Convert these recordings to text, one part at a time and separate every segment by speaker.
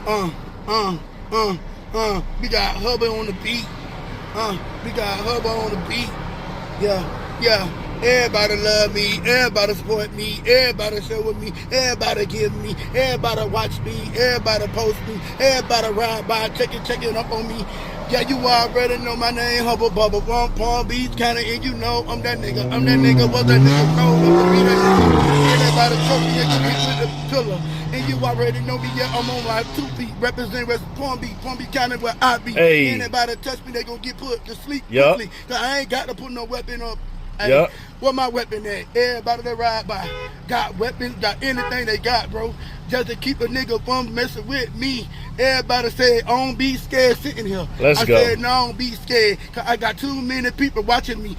Speaker 1: We got Hubba on the beat. We got Hubba on the beat. Yeah. Everybody love me, everybody support me, everybody show with me, everybody give me, everybody watch me, everybody post me, everybody ride by, checking up on me. Yeah, you already know my name, Hubba Bubba, Palm Beach, kinda, and you know I'm that nigga, was that nigga, roll up to be that nigga. Everybody choke me and give me with the pillar. And you already know me, yeah, I'm on my 2 feet, represent West Palm Beach County where I be.
Speaker 2: Hey.
Speaker 1: Anybody touch me, they gon' get put to sleep
Speaker 2: Yep.
Speaker 1: quickly, cause I ain't got to put no weapon up. Hey,
Speaker 2: Yep.
Speaker 1: Where my weapon at? Everybody that ride by got weapons, got anything they got, bro. Just to keep a nigga from messing with me. Everybody said, I don't be scared sitting here.
Speaker 2: Let's go.
Speaker 1: I said, no, I don't be scared. Cause I got too many people watching me,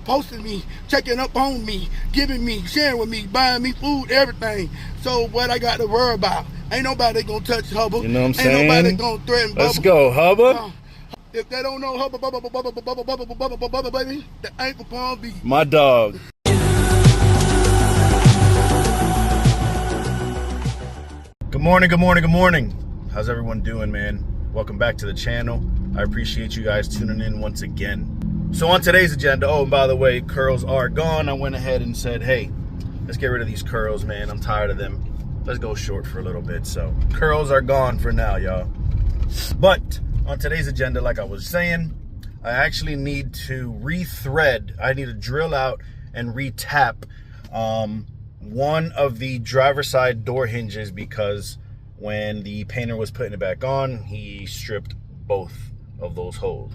Speaker 1: posting me, checking up on me, giving me, sharing with me, buying me food, everything. So what I got to worry about? Ain't nobody gonna touch Hubba.
Speaker 2: You know what I'm saying?
Speaker 1: Ain't nobody gonna threaten Bubba.
Speaker 2: Let's go, Hubba.
Speaker 1: If they don't know Hubba, Bubba, baby, that ain't for Palm Beach.
Speaker 2: My dog. Good morning. How's everyone doing, man? Welcome back to the channel. I appreciate you guys tuning in once again. So on today's agenda, oh, and by the way, curls are gone. I went ahead and said, hey, let's get rid of these curls, man. I'm tired of them. Let's go short for a little bit. So curls are gone for now, y'all. But on today's agenda, like I was saying, I actually need to rethread. I need to drill out and retap one of the driver's side door hinges, because when the painter was putting it back on, he stripped both of those holes.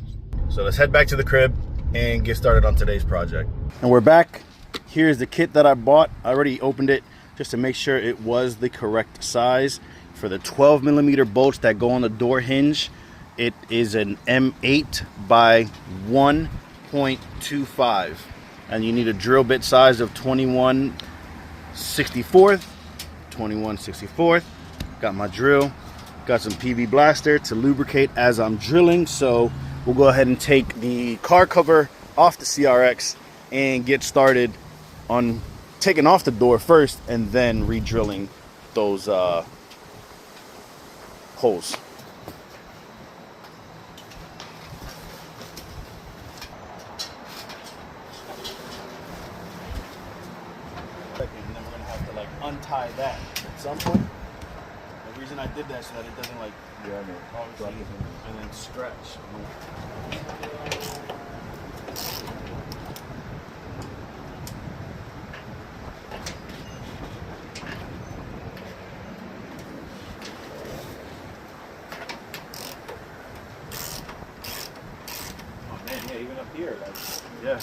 Speaker 2: So let's head back to the crib and get started on today's project. And we're back. Here's the kit that I bought. I already opened it just to make sure it was the correct size. For the 12mm bolts that go on the door hinge, it is an M8 by 1.25, and you need a drill bit size of 21/64. Got my drill, got some PV blaster to lubricate as I'm drilling. So we'll go ahead and take the car cover off the CRX and get started on taking off the door first and then re-drilling those holes. And then we're gonna have to like untie that at some point. The reason I did that so that it doesn't like obviously and then stretch. Oh man, yeah, even up here, like, yeah.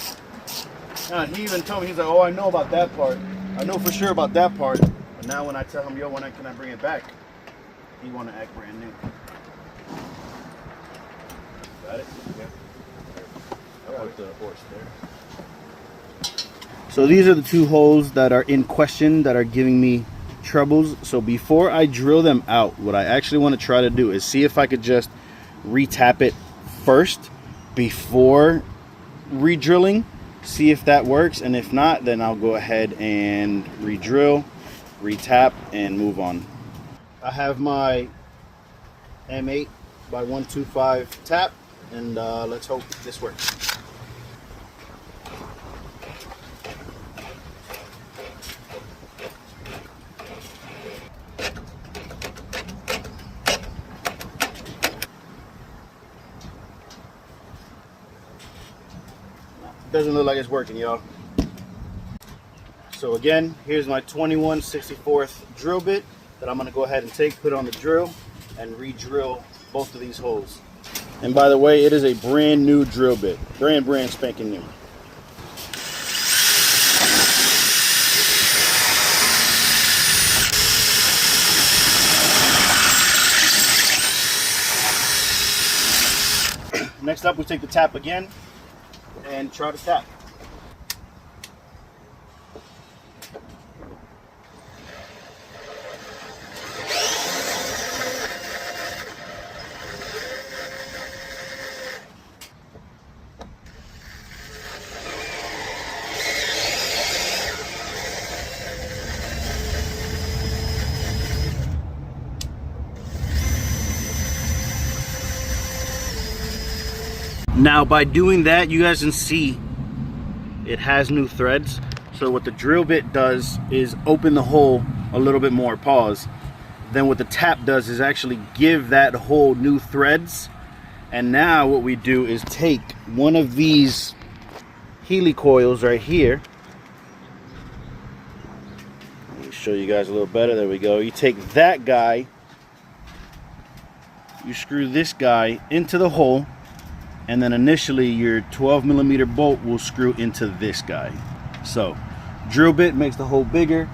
Speaker 2: He even told me, he's like, oh, I know about that part. I know for sure about that part. But now when I tell him, yo, can I bring it back? He want to act brand new. Got it? Yeah. I'll put the horse there. So these are the two holes that are in question that are giving me troubles. So before I drill them out, what I actually want to try to do is see if I could just retap it first before re-drilling. See if that works, and if not, then I'll go ahead and re-drill, retap, and move on. I have my M8 by 125 tap, and let's hope this works. Doesn't look like it's working, y'all. So again, here's my 21/64 drill bit that I'm gonna go ahead and put on the drill and re-drill both of these holes. And by the way, it is a brand new drill bit, brand spanking new. Next up, we take the tap again and try to tap. Now by doing that, you guys can see it has new threads. So what the drill bit does is open the hole a little bit more, pause. Then what the tap does is actually give that hole new threads. And now what we do is take one of these Heli coils right here. Let me show you guys a little better. There we go. You take that guy, you screw this guy into the hole, and then initially your 12mm bolt will screw into this guy. So drill bit makes the hole bigger,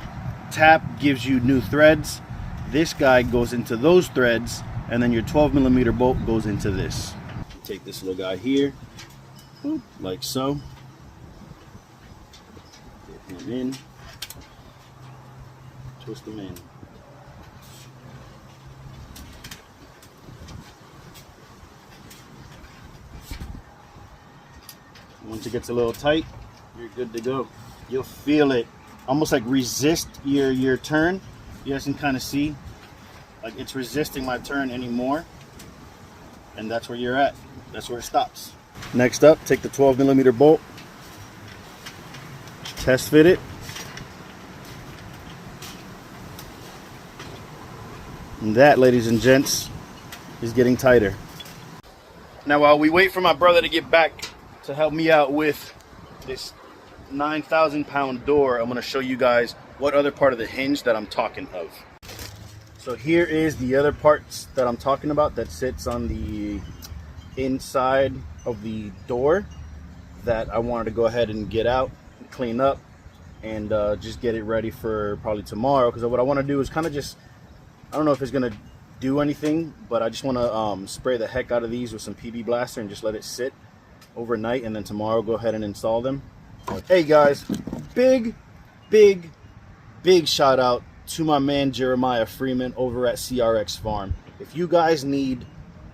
Speaker 2: tap gives you new threads, this guy goes into those threads, and then your 12mm bolt goes into this. Take this little guy here, like so, get him in, twist him in. Once it gets a little tight, you're good to go. You'll feel it almost like resist your turn. You guys can kind of see like it's resisting my turn anymore, and that's where you're at. That's where it stops. Next up, take the 12mm bolt, test fit it, and that, ladies and gents, is getting tighter. Now while we wait for my brother to get back to help me out with this 9,000-pound door, I'm going to show you guys what other part of the hinge that I'm talking of. So here is the other parts that I'm talking about that sits on the inside of the door that I wanted to go ahead and get out, clean up, and just get it ready for probably tomorrow. Because what I want to do is kind of just, I don't know if it's going to do anything, but I just want to spray the heck out of these with some PB Blaster and just let it sit overnight, and then tomorrow go ahead and install them. Hey guys, big shout out to my man Jeremiah Freeman over at CRX Farm. If you guys need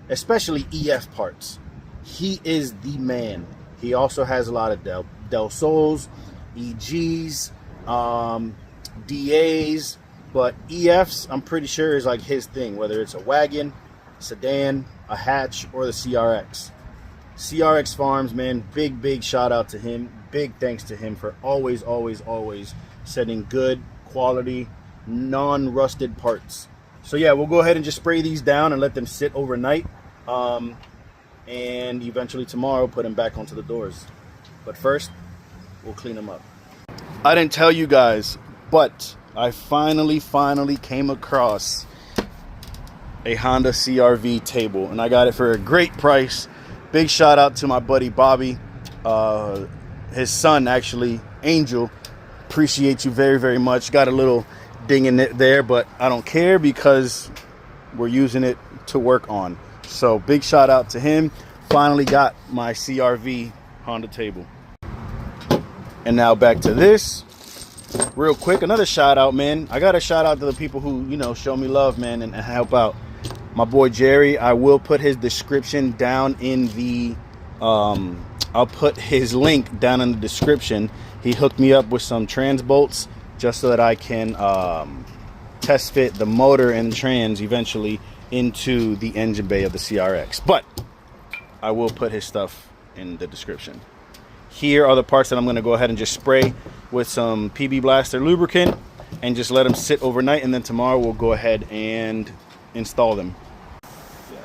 Speaker 2: especially EF parts, he is the man. He also has a lot of Del Sols, EGs, DAs, but EFs I'm pretty sure is like his thing, whether it's a wagon, sedan, a hatch, or the CRX. CRX Farms, man, big shout out to him. Big thanks to him for always sending good quality, non-rusted parts. So yeah, we'll go ahead and just spray these down and let them sit overnight, and eventually tomorrow put them back onto the doors. But first, we'll clean them up. I didn't tell you guys, but I finally came across a Honda CRV table, and I got it for a great price. Big shout out to my buddy Bobby, his son actually, Angel. Appreciate you very much. Got a little ding in it there, but I don't care because we're using it to work on. So big shout out to him. Finally got my CRV Honda table. And now back to this. Real quick, another shout out, man. I got a shout out to the people who, you know, show me love, man, and help out. My boy Jerry, I will put his description down in the, I'll put his link down in the description. He hooked me up with some trans bolts just so that I can test fit the motor and trans eventually into the engine bay of the CRX. But I will put his stuff in the description. Here are the parts that I'm going to go ahead and just spray with some PB Blaster lubricant and just let them sit overnight, and then tomorrow we'll go ahead and install them. Yeah,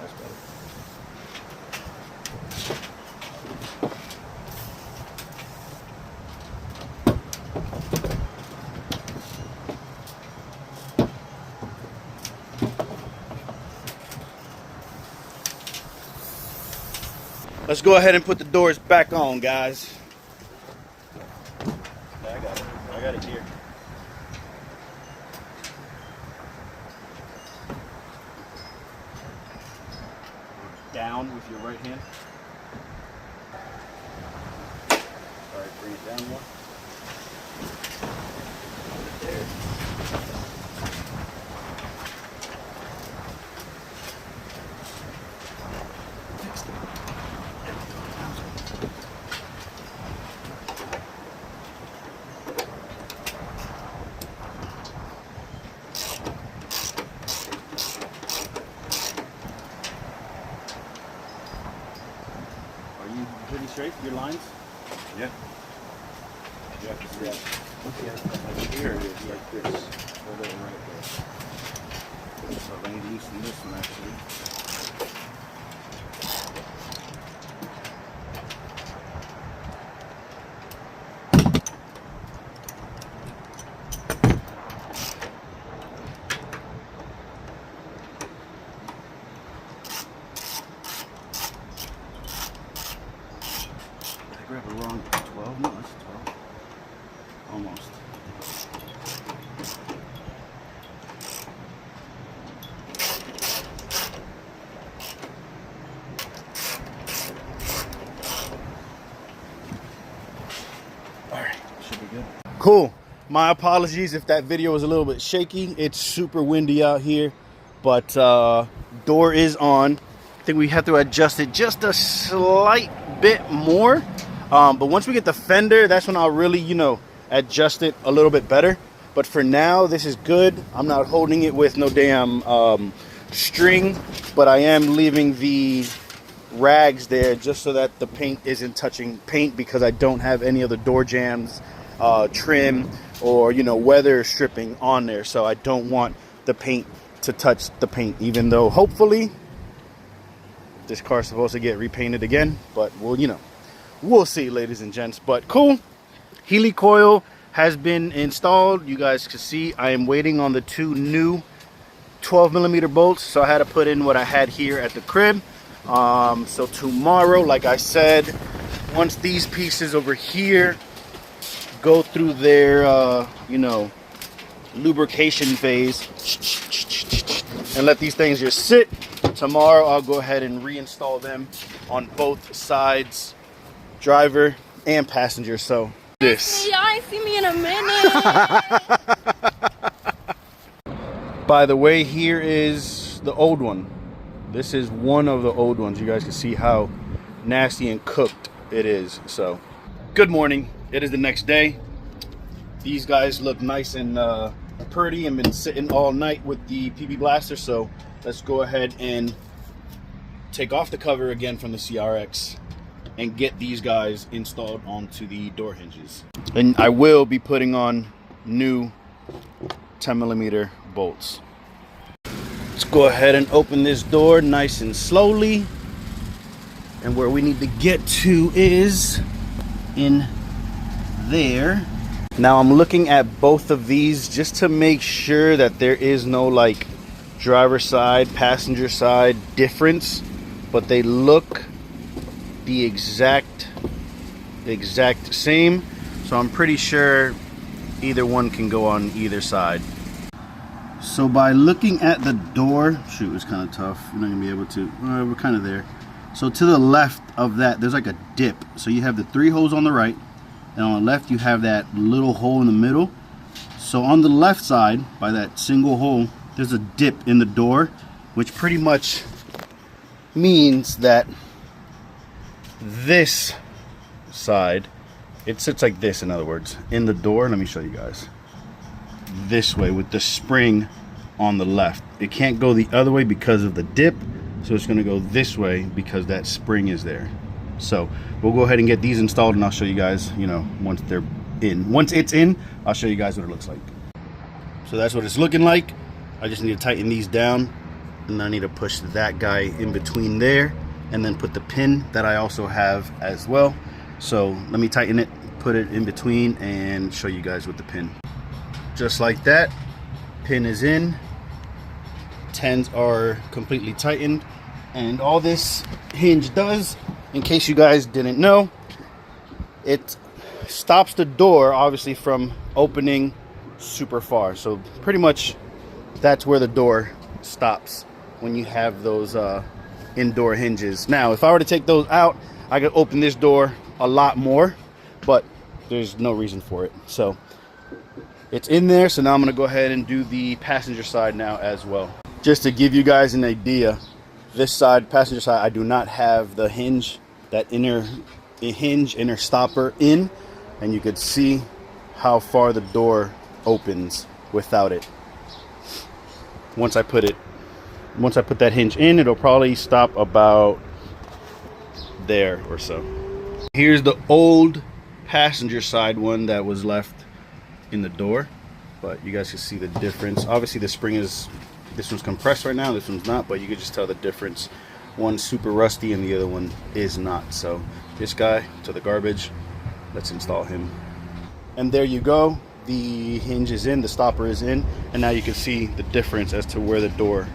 Speaker 2: that's better. Let's go ahead and put the doors back on, guys. Yeah, I got it here. Down with your right hand. All right, bring it down more. There. straight, your lines? Yeah. Yeah, yeah. Like here, like this. Hold it right there. So let me loosen this one actually. I grabbed the wrong 12. No, that's 12. Almost. Alright, should be good. Cool. My apologies if that video was a little bit shaky. It's super windy out here, but door is on. I think we have to adjust it just a slight bit more. But once we get the fender, that's when I'll really, you know, adjust it a little bit better. But for now, this is good. I'm not holding it with no damn string, but I am leaving the rags there just so that the paint isn't touching paint, because I don't have any other door jambs, trim, or, you know, weather stripping on there. So I don't want the paint to touch the paint, even though hopefully this car's supposed to get repainted again. But we'll, you know, we'll see, ladies and gents. But cool. Heli coil has been installed. You guys can see I am waiting on the 2 new 12mm bolts, so I had to put in what I had here at the crib. So tomorrow, like I said, once these pieces over here go through their you know, lubrication phase and let these things just sit, tomorrow I'll go ahead and reinstall them on both sides, driver and passenger. So this,
Speaker 3: y'all ain't see me in a minute.
Speaker 2: by the way, here is the old one. This is one of the old ones. You guys can see how nasty and cooked it is. So good morning. It is the next day. These guys look nice and pretty and been sitting all night with the PB blaster. So let's go ahead and take off the cover again from the CRX and get these guys installed onto the door hinges. And I will be putting on new 10mm bolts. Let's go ahead and open this door nice and slowly. And where we need to get to is in there. Now I'm looking at both of these just to make sure that there is no like driver side, passenger side difference, but they look the exact same. So I'm pretty sure either one can go on either side. So by looking at the door, shoot, it's kind of tough. You're not gonna be able to, we're kind of there. So to the left of that, there's like a dip. So you have the 3 holes on the right, and on the left you have that little hole in the middle. So on the left side, by that single hole, there's a dip in the door, which pretty much means that this side, it sits like this, in other words, in the door. Let me show you guys. This way with the spring on the left. It can't go the other way because of the dip, so it's going to go this way because that spring is there. So we'll go ahead and get these installed, and I'll show you guys, you know, once they're in. Once it's in, I'll show you guys what it looks like. So that's what it's looking like. I just need to tighten these down, and I need to push that guy in between there and then put the pin that I also have as well. So let me tighten it, put it in between, and show you guys with the pin. Just like that, pin is in, 10s are completely tightened, and all this hinge does, in case you guys didn't know, it stops the door obviously from opening super far. So pretty much that's where the door stops when you have those indoor hinges. Now if I were to take those out, I could open this door a lot more, but there's no reason for it. So it's in there. So now I'm going to go ahead and do the passenger side now as well. Just to give you guys an idea, this side, passenger side, I do not have the hinge, that inner stopper in, and you could see how far the door opens without it. Once I put that hinge in, it'll probably stop about there or so. Here's the old passenger side one that was left in the door, but you guys can see the difference. Obviously the spring is, this one's compressed right now, this one's not, but you can just tell the difference. One's super rusty and the other one is not. So this guy to the garbage. Let's install him. And there you go. The hinge is in, the stopper is in, and now you can see the difference as to where the door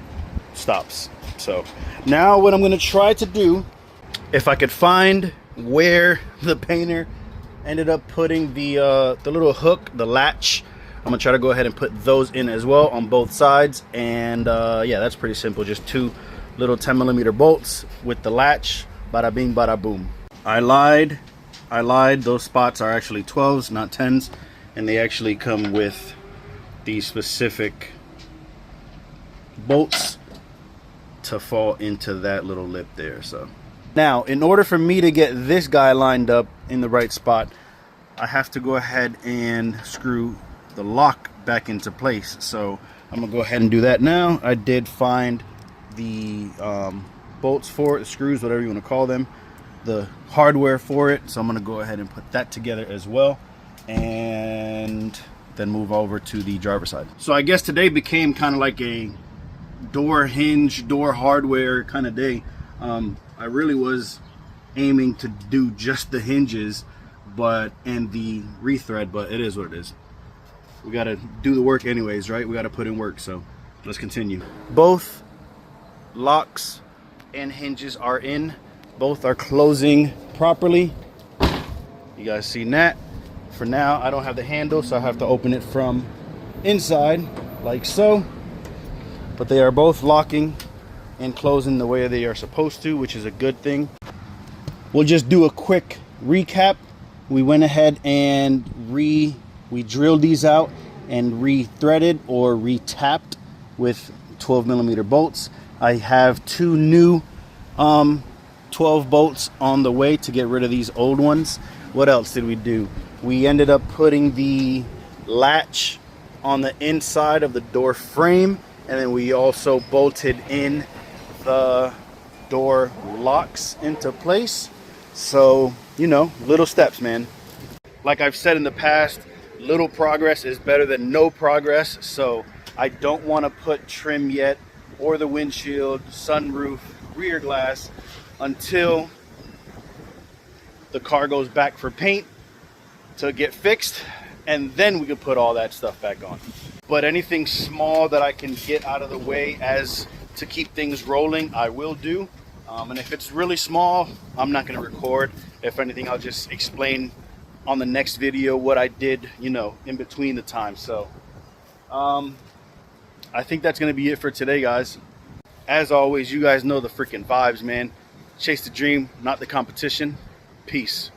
Speaker 2: stops. So now what I'm going to try to do, if I could find where the painter ended up putting the little hook, the latch, I'm gonna try to go ahead and put those in as well on both sides. And yeah, that's pretty simple. Just 2 little 10mm bolts with the latch. Bada bing, bada boom. I lied. Those spots are actually 12s, not 10s, and they actually come with these specific bolts to fall into that little lip there. So now, in order for me to get this guy lined up in the right spot, I have to go ahead and screw the lock back into place. So I'm gonna go ahead and do that now. I did find the bolts for it, the screws, whatever you want to call them, the hardware for it. So I'm gonna go ahead and put that together as well, and then move over to the driver's side. So I guess today became kind of like a door hinge, door hardware kind of day. I really was aiming to do just the hinges and the rethread, but it is what it is. We got to do the work anyways, right? We got to put in work. So let's continue. Both locks and hinges are in. Both are closing properly. You guys see that? For now, I don't have the handle, so I have to open it from inside like so. But they are both locking and closing the way they are supposed to, which is a good thing. We'll just do a quick recap. We went ahead and we drilled these out and re-threaded or re-tapped with 12mm bolts. I have 2 new 12 bolts on the way to get rid of these old ones. What else did we do? We ended up putting the latch on the inside of the door frame, and then we also bolted in the door locks into place. So, you know, little steps, man. Like I've said in the past, little progress is better than no progress. So I don't want to put trim yet, or the windshield, sunroof, rear glass, until the car goes back for paint to get fixed, and then we can put all that stuff back on. But anything small that I can get out of the way as to keep things rolling, I will do. And if it's really small, I'm not going to record. If anything, I'll just explain on the next video what I did, you know, in between the time. So I think that's going to be it for today, guys. As always, you guys know the freaking vibes, man. Chase the dream, not the competition. Peace.